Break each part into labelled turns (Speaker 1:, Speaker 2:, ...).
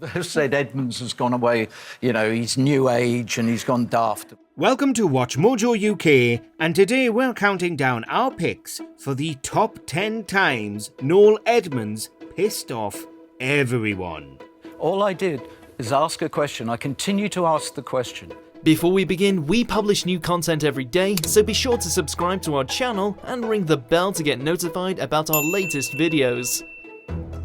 Speaker 1: They've said Edmonds has gone away, he's new age and he's gone daft.
Speaker 2: Welcome to WatchMojoUK, and today we're counting down our picks for the top 10 times Noel Edmonds pissed off everyone.
Speaker 1: All I did is ask a question. I continue to ask the question.
Speaker 3: Before we begin, we publish new content every day, so be sure to subscribe to our channel and ring the bell to get notified about our latest videos.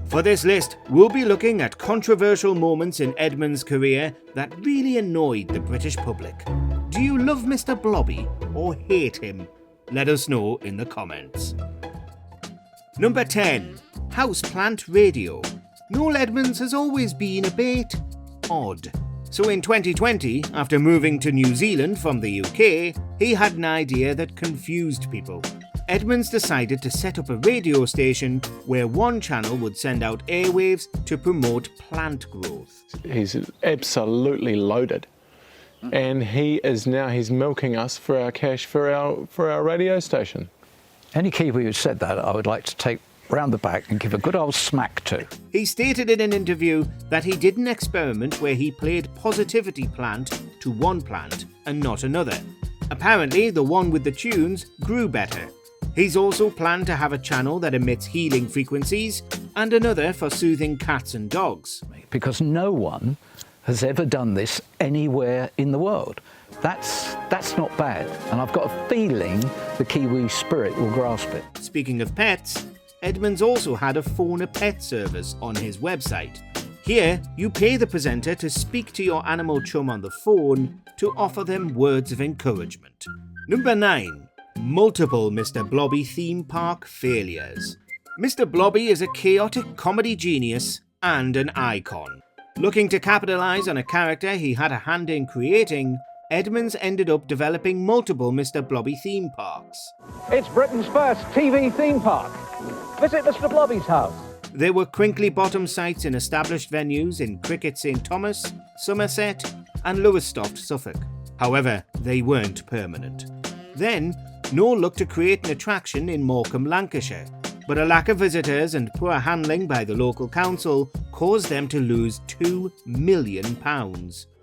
Speaker 2: For this list, we'll be looking at controversial moments in Edmonds' career that really annoyed the British public. Do you love Mr. Blobby or hate him? Let us know in the comments. Number 10. Houseplant Radio. Noel Edmonds has always been a bit odd. So in 2020, after moving to New Zealand from the UK, he had an idea that confused people. Edmonds decided to set up a radio station where one channel would send out airwaves to promote plant growth.
Speaker 4: He's absolutely loaded, and he's milking us for our cash for our radio station.
Speaker 1: Any Kiwi who said that, I would like to take round the back and give a good old smack to.
Speaker 2: He stated in an interview that he did an experiment where he played Positivity Plant to one plant and not another. Apparently, the one with the tunes grew better. He's also planned to have a channel that emits healing frequencies and another for soothing cats and dogs.
Speaker 1: Because no one has ever done this anywhere in the world. That's not bad, and I've got a feeling the Kiwi spirit will grasp it.
Speaker 2: Speaking of pets, Edmonds also had a phone a pet service on his website. Here, you pay the presenter to speak to your animal chum on the phone to offer them words of encouragement. Number 9. Multiple Mr. Blobby theme park failures. Mr. Blobby is a chaotic comedy genius and an icon. Looking to capitalise on a character he had a hand in creating, Edmonds ended up developing multiple Mr. Blobby theme parks.
Speaker 5: It's Britain's first TV theme park. Visit Mr. Blobby's house.
Speaker 2: There were crinkly bottom sites in established venues in Cricket St Thomas, Somerset and Lowestoft, Suffolk. However, they weren't permanent. Then, Noel looked to create an attraction in Morecambe, Lancashire, but a lack of visitors and poor handling by the local council caused them to lose £2 million.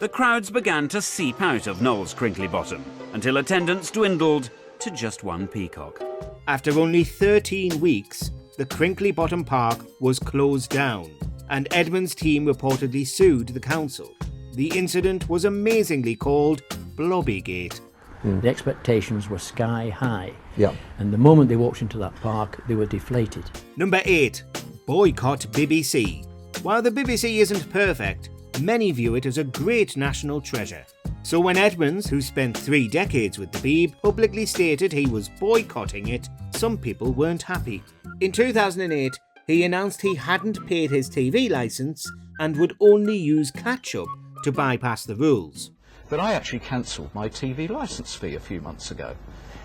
Speaker 6: The crowds began to seep out of Noel's Crinkly Bottom until attendance dwindled to just one peacock.
Speaker 2: After only 13 weeks, the Crinkly Bottom Park was closed down, and Edmonds' team reportedly sued the council. The incident was amazingly called Blobbygate.
Speaker 7: The expectations were sky high.
Speaker 1: Yeah.
Speaker 7: And the moment they walked into that park, they were deflated.
Speaker 2: Number 8. Boycott BBC. While the BBC isn't perfect, many view it as a great national treasure. So when Edmonds, who spent 3 decades with the Beeb, publicly stated he was boycotting it, some people weren't happy. In 2008, he announced he hadn't paid his TV licence and would only use catch-up to bypass the rules.
Speaker 1: But I actually cancelled my TV licence fee a few months ago.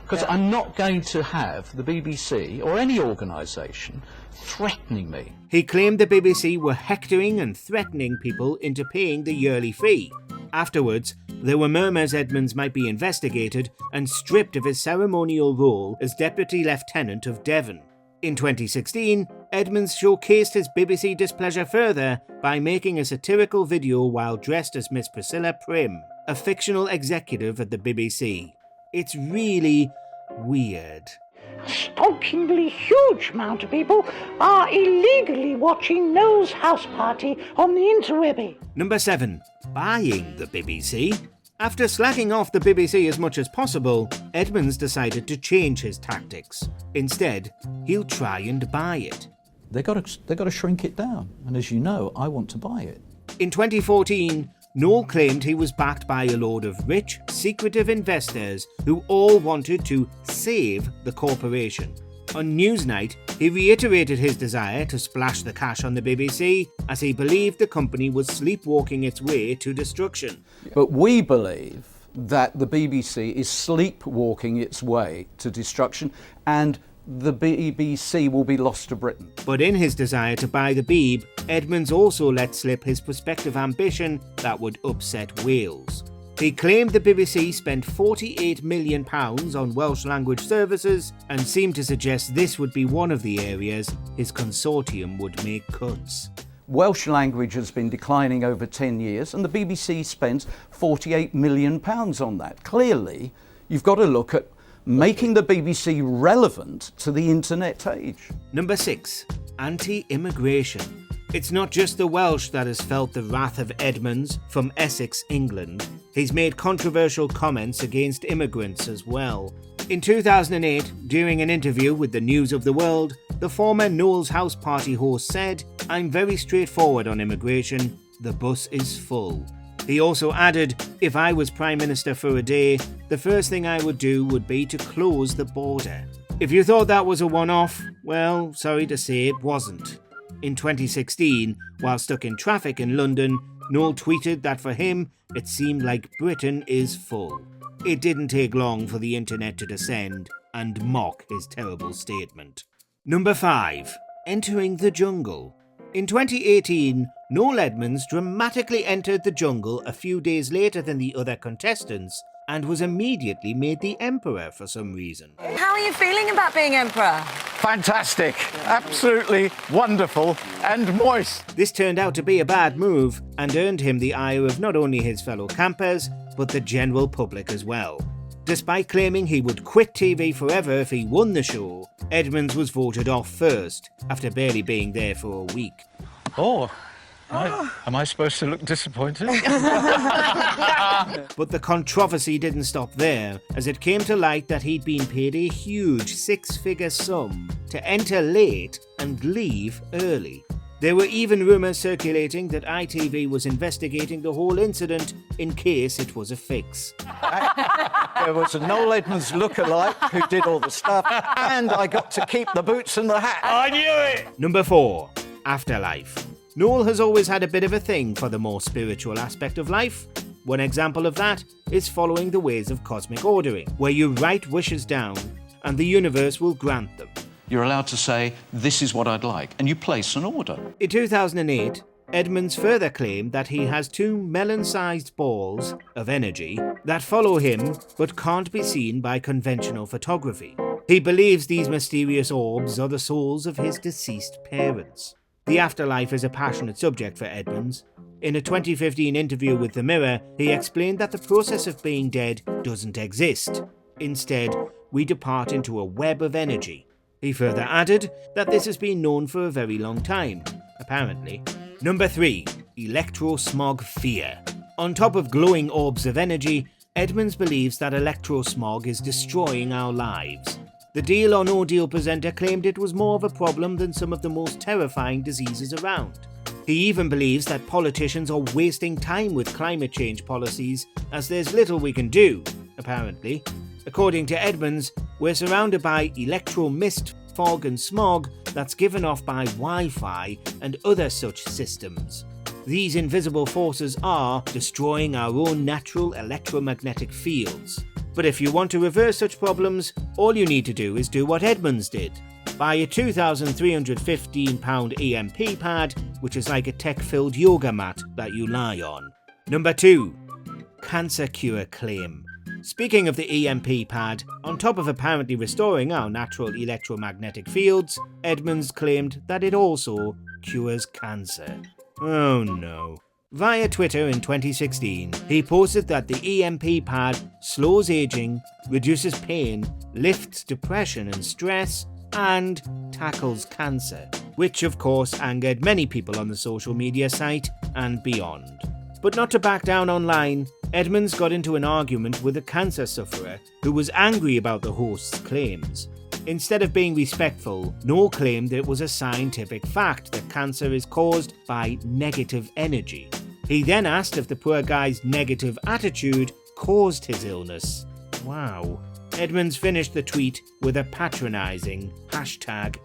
Speaker 1: Because I'm not going to have the BBC or any organisation threatening me.
Speaker 2: He claimed the BBC were hectoring and threatening people into paying the yearly fee. Afterwards, there were murmurs Edmonds might be investigated and stripped of his ceremonial role as Deputy Lieutenant of Devon. In 2016, Edmonds showcased his BBC displeasure further by making a satirical video while dressed as Miss Priscilla Prim, a fictional executive at the BBC. It's really weird.
Speaker 8: A shockingly huge amount of people are illegally watching Noel's house party on the interwebby.
Speaker 2: Number 7. Buying the BBC. After slacking off the BBC as much as possible, Edmonds decided to change his tactics. Instead, he'll try and buy it.
Speaker 1: They got to shrink it down, and as you know, I want to buy it.
Speaker 2: In 2014, Noel claimed he was backed by a load of rich, secretive investors who all wanted to save the corporation. On Newsnight, he reiterated his desire to splash the cash on the BBC as he believed the company was sleepwalking its way to destruction.
Speaker 1: But we believe that the BBC is sleepwalking its way to destruction, and the BBC will be lost to Britain.
Speaker 2: But in his desire to buy the Beeb, Edmonds also let slip his prospective ambition that would upset Wales. He claimed the BBC spent £48 million on Welsh language services and seemed to suggest this would be one of the areas his consortium would make cuts.
Speaker 1: Welsh language has been declining over 10 years, and the BBC spends £48 million on that. Clearly, you've got to look at making the BBC relevant to the internet age.
Speaker 2: Number 6. Anti-immigration. It's not just the Welsh that has felt the wrath of Edmonds from Essex, England. He's made controversial comments against immigrants as well. In 2008, during an interview with the News of the World, the former Noel's House Party host said, "I'm very straightforward on immigration. The bus is full." He also added, "If I was Prime Minister for a day, the first thing I would do would be to close the border." If you thought that was a one-off, well, sorry to say it wasn't. In 2016, while stuck in traffic in London, Noel tweeted that for him, it seemed like Britain is full. It didn't take long for the internet to descend and mock his terrible statement. Number 5. Entering the jungle. In 2018, Noel Edmonds dramatically entered the jungle a few days later than the other contestants and was immediately made the emperor for some reason.
Speaker 9: How are you feeling about being emperor?
Speaker 1: Fantastic, absolutely wonderful and moist.
Speaker 2: This turned out to be a bad move and earned him the ire of not only his fellow campers, but the general public as well. Despite claiming he would quit TV forever if he won the show, Edmonds was voted off first, after barely being there for a week.
Speaker 1: Oh, am I supposed to look disappointed?
Speaker 2: But the controversy didn't stop there, as it came to light that he'd been paid a huge six-figure sum to enter late and leave early. There were even rumours circulating that ITV was investigating the whole incident in case it was a fix.
Speaker 1: There was a Noel Edmonds lookalike who did all the stuff, and I got to keep the boots and the hat.
Speaker 2: I knew it! Number 4. Afterlife. Noel has always had a bit of a thing for the more spiritual aspect of life. One example of that is following the ways of cosmic ordering, where you write wishes down and the universe will grant them.
Speaker 10: You're allowed to say, "This is what I'd like," and you place an order.
Speaker 2: In 2008, Edmonds further claimed that he has 2 melon-sized balls of energy that follow him but can't be seen by conventional photography. He believes these mysterious orbs are the souls of his deceased parents. The afterlife is a passionate subject for Edmonds. In a 2015 interview with The Mirror, he explained that the process of being dead doesn't exist. Instead, we depart into a web of energy. He further added that this has been known for a very long time, apparently. Number 3. Electrosmog fear. On top of glowing orbs of energy, Edmonds believes that electrosmog is destroying our lives. The Deal or No Deal presenter claimed it was more of a problem than some of the most terrifying diseases around. He even believes that politicians are wasting time with climate change policies, as there's little we can do, apparently. According to Edmonds, we're surrounded by electro-mist, fog and smog that's given off by Wi-Fi and other such systems. These invisible forces are destroying our own natural electromagnetic fields. But if you want to reverse such problems, all you need to do is do what Edmonds did. Buy a £2,315 EMP pad, which is like a tech-filled yoga mat that you lie on. Number 2. Cancer cure claim. Speaking of the EMP pad, on top of apparently restoring our natural electromagnetic fields, Edmonds claimed that it also cures cancer. Oh no. Via Twitter in 2016, he posted that the EMP pad slows aging, reduces pain, lifts depression and stress, and tackles cancer, which of course angered many people on the social media site and beyond. But not to back down online, Edmonds got into an argument with a cancer sufferer who was angry about the host's claims. Instead of being respectful, Noel claimed it was a scientific fact that cancer is caused by negative energy. He then asked if the poor guy's negative attitude caused his illness. Wow. Edmonds finished the tweet with a patronising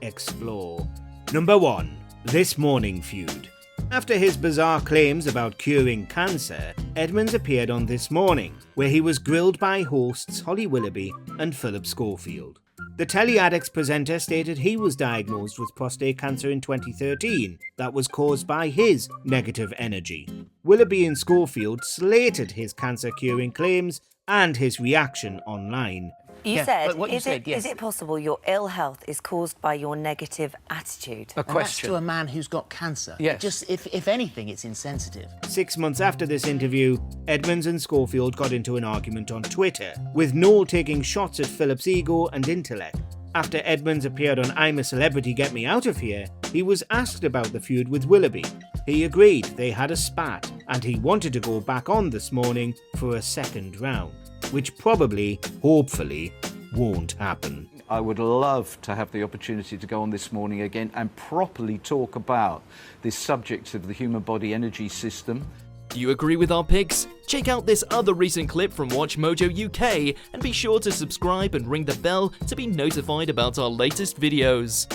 Speaker 2: #explore. Number 1. This Morning feud. After his bizarre claims about curing cancer, Edmonds appeared on This Morning, where he was grilled by hosts Holly Willoughby and Philip Schofield. The Telly Addicts presenter stated he was diagnosed with prostate cancer in 2013 that was caused by his negative energy. Willoughby and Schofield slated his cancer-curing claims and his reaction online.
Speaker 9: You
Speaker 11: Yeah,
Speaker 9: said,
Speaker 11: but what you
Speaker 9: is
Speaker 11: said, yes.
Speaker 9: it possible your ill health is caused by your negative attitude?
Speaker 11: And that's to a man who's got cancer.
Speaker 10: Yes.
Speaker 11: Just, if anything, it's insensitive.
Speaker 2: 6 months after this interview, Edmonds and Schofield got into an argument on Twitter, with Noel taking shots at Philip's ego and intellect. After Edmonds appeared on I'm a Celebrity, Get Me Out of Here, he was asked about the feud with Willoughby. He agreed they had a spat, and he wanted to go back on this morning for a second round, which probably, hopefully, won't happen.
Speaker 1: I would love to have the opportunity to go on this morning again and properly talk about this subject of the human body energy system.
Speaker 3: Do you agree with our picks? Check out this other recent clip from WatchMojoUK and be sure to subscribe and ring the bell to be notified about our latest videos.